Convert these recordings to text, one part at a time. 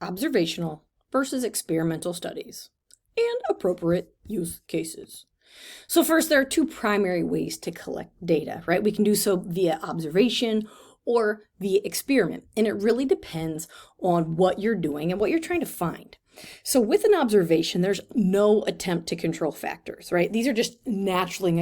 observational versus experimental studies, and appropriate use cases. So first, there are two primary ways to collect data, right? We can do so via observation or via experiment, and it really depends on what you're doing and what you're trying to find. So with an observation, there's no attempt to control factors, right? These are just naturally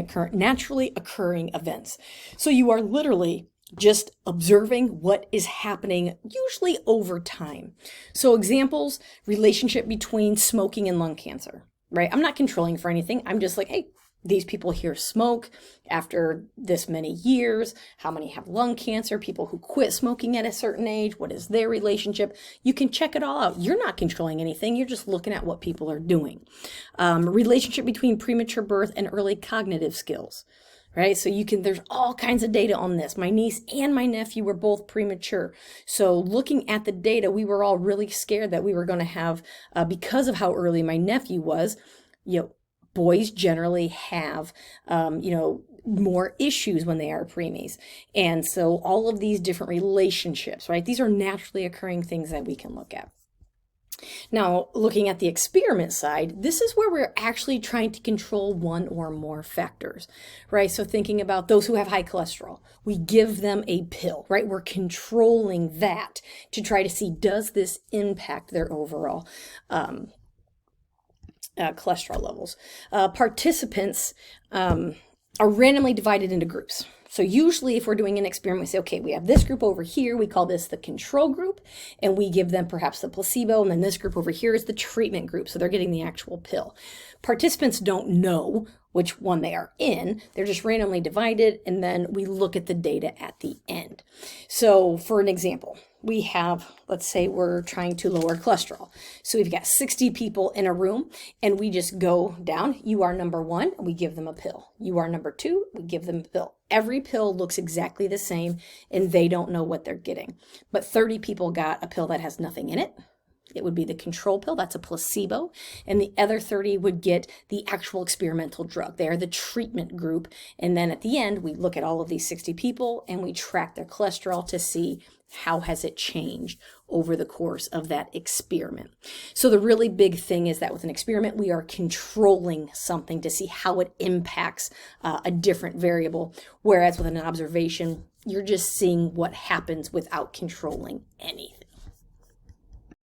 occurring events. So you are literally just observing what is happening, usually over time. So examples, relationship between smoking and lung cancer, right? I'm not controlling for anything. I'm just like, hey, these people here smoke after this many years. How many have lung cancer? People who quit smoking at a certain age, what is their relationship? You can check it all out. You're not controlling anything. You're just looking at what people are doing. Relationship between premature birth and early cognitive skills, right? So there's all kinds of data on this. My niece and my nephew were both premature. So looking at the data, we were all really scared that we were going to have, because of how early my nephew was, boys generally have, more issues when they are preemies. And so all of these different relationships, right? These are naturally occurring things that we can look at. Now, looking at the experiment side, this is where we're actually trying to control one or more factors, right? So thinking about those who have high cholesterol, we give them a pill, right? We're controlling that to try to see, does this impact their overall cholesterol levels. Participants are randomly divided into groups. So usually if we're doing an experiment, we say, okay, we have this group over here, we call this the control group, and we give them perhaps the placebo, and then this group over here is the treatment group, so they're getting the actual pill. Participants don't know which one they are in. They're just randomly divided, and then we look at the data at the end. So for an example, we have, let's say we're trying to lower cholesterol. So we've got 60 people in a room, and we just go down. You are number 1, we give them a pill. You are number 2, we give them a pill. Every pill looks exactly the same, and they don't know what they're getting. But 30 people got a pill that has nothing in it. It would be the control pill, that's a placebo, and the other 30 would get the actual experimental drug. They are the treatment group, and then at the end, we look at all of these 60 people, and we track their cholesterol to see how has it changed over the course of that experiment. So the really big thing is that with an experiment, we are controlling something to see how it impacts a different variable, whereas with an observation, you're just seeing what happens without controlling anything.